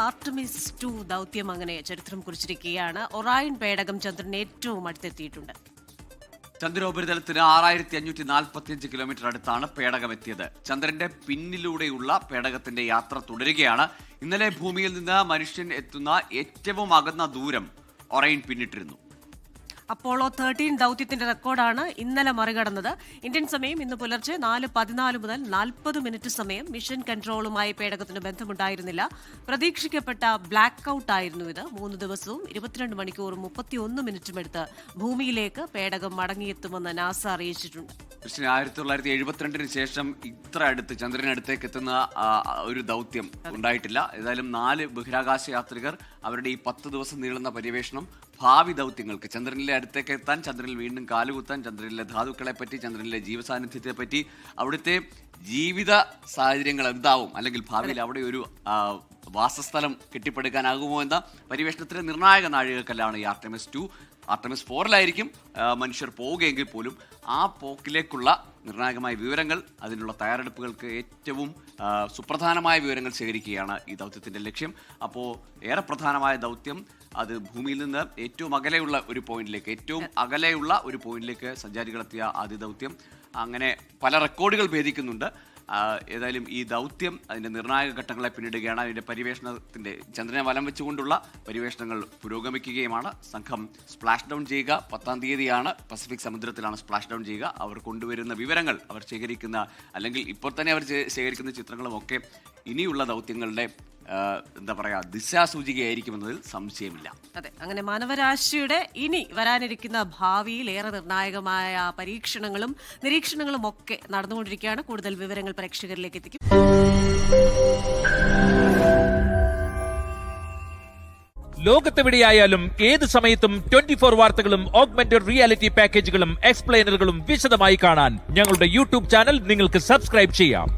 Artemis 2 ദൗത്യം അങ്ങനെ ചരിത്രം കുറിച്ചിരിക്കുകയാണ്. ഒറായൻ പേടകം ചന്ദ്രന് ഏറ്റവും അടുത്തെത്തിയിട്ടുണ്ട്. ചന്ദ്രോപരിതലത്തിന് 6545 കിലോമീറ്റർ അടുത്താണ് പേടകം എത്തിയത്. ചന്ദ്രന്റെ പിന്നിലൂടെയുള്ള പേടകത്തിന്റെ യാത്ര തുടരുകയാണ്. ഇന്നലെ ഭൂമിയിൽ നിന്ന് മനുഷ്യൻ എത്തുന്ന ഏറ്റവും അകന്ന ദൂരം ഒറൈൻ പിന്നിട്ടിരുന്നു. അപ്പോളോ 13 ദൗത്യത്തിന്റെ റെക്കോർഡാണ് ഇന്നലെ മറികടന്നത്. ഇന്ത്യൻ സമയം ഇന്ന് പുലർച്ചെ 4:14 മുതൽ 40 മിനിറ്റ് സമയം മിഷൻ കൺട്രോളുമായി പേടകത്തിന് ബന്ധമുണ്ടായിരുന്നില്ല. പ്രതീക്ഷിക്കപ്പെട്ട ബ്ലാക്ക് ഔട്ട് ആയിരുന്നു ഇത്. 3 ദിവസവും 22 മണിക്കൂറും 31 മിനിറ്റും എടുത്ത് ഭൂമിയിലേക്ക് പേടകം മടങ്ങിയെത്തുമെന്ന് നാസ അറിയിച്ചിട്ടുണ്ട്. 1972 ശേഷം ഇത്ര അടുത്ത് ചന്ദ്രനടുത്തേക്ക് എത്തുന്ന ഒരു ദൗത്യം ഉണ്ടായിട്ടില്ല. ഏതായാലും 4 ബഹിരാകാശ യാത്രികർ അവരുടെ ഈ 10 ദിവസം നീളുന്ന പര്യവേഷണം ഭാവി ദൗത്യങ്ങൾക്ക് ചന്ദ്രനിലെ അടുത്തേക്ക് എത്താൻ, ചന്ദ്രനിൽ വീണ്ടും കാലുകുത്താൻ, ചന്ദ്രനിലെ ധാതുക്കളെ പറ്റി, ചന്ദ്രനിലെ ജീവസാന്നിധ്യത്തെ പറ്റി, അവിടുത്തെ ജീവിത സാഹചര്യങ്ങൾ എന്താവും, അല്ലെങ്കിൽ ഭാവിയിൽ അവിടെ ഒരു വാസസ്ഥലം കെട്ടിപ്പടുക്കാനാകുമോ എന്ന പര്യവേഷണത്തിലെ നിർണായക നാഴികക്കല്ലാണ് ഈ ആർട്ടമിസ് 2. ആർട്ടമിസ് 4-ലായിരിക്കും മനുഷ്യർ പോവുകയെങ്കിൽ പോലും ആ പോക്കിലേക്കുള്ള നിർണായകമായ വിവരങ്ങൾ, അതിനുള്ള തയ്യാറെടുപ്പുകൾക്ക് ഏറ്റവും സുപ്രധാനമായ വിവരങ്ങൾ ശേഖരിക്കുകയാണ് ഈ ദൗത്യത്തിൻ്റെ ലക്ഷ്യം. അപ്പോൾ ഏറെ പ്രധാനമായ ദൗത്യം അത് ഭൂമിയിൽ നിന്ന് ഏറ്റവും അകലെയുള്ള ഒരു പോയിന്റിലേക്ക് സഞ്ചാരികളെത്തിയ ആദ്യ ദൗത്യം. അങ്ങനെ പല റെക്കോർഡുകൾ ഭേദിക്കുന്നുണ്ട്. ഏതായാലും ഈ ദൗത്യം അതിൻ്റെ നിർണായക ഘട്ടങ്ങളെ പിന്നിടുകയാണ്. അതിൻ്റെ പര്യവേഷണത്തിൻ്റെ ചന്ദ്രനെ വലം വെച്ചുകൊണ്ടുള്ള പര്യവേഷണങ്ങൾ പുരോഗമിക്കുകയുമാണ്. സംഘം സ്പ്ലാഷ് ഡൗൺ ചെയ്യുക 10-ാം തീയതിയാണ് പസഫിക് സമുദ്രത്തിലാണ് സ്പ്ലാഷ് ഡൗൺ ചെയ്യുക. അവർ കൊണ്ടുവരുന്ന വിവരങ്ങൾ, അവർ ശേഖരിക്കുന്ന, അല്ലെങ്കിൽ ഇപ്പോൾ തന്നെ അവർ ശേഖരിക്കുന്ന ചിത്രങ്ങളും ഒക്കെ ഇനിയുള്ള ദൗത്യങ്ങളുടെ എന്താ പറയുക, ദിശാസൂചികയായിരിക്കുമെന്നതിൽ സംശയമില്ല. അതെ, അങ്ങനെ മാനവരാശിയുടെ ഇനി വരാനിരിക്കുന്ന ഭാവിയിൽ ഏറെ നിർണായകമായ പരീക്ഷണങ്ങളും നിരീക്ഷണങ്ങളും ഒക്കെ നടന്നുകൊണ്ടിരിക്കുകയാണ്. കൂടുതൽ വിവരങ്ങൾ പ്രേക്ഷകരിലേക്ക് എത്തിക്കും. ലോകത്തെവിടെയായാലും ഏത് സമയത്തും 24 വാർത്തകളും ഓഗ്മെന്റഡ് റിയാലിറ്റി പാക്കേജുകളും എക്സ്പ്ലെയിനറുകളും വിശദമായി കാണാൻ ഞങ്ങളുടെ യൂട്യൂബ് ചാനൽ നിങ്ങൾക്ക് സബ്സ്ക്രൈബ് ചെയ്യാം.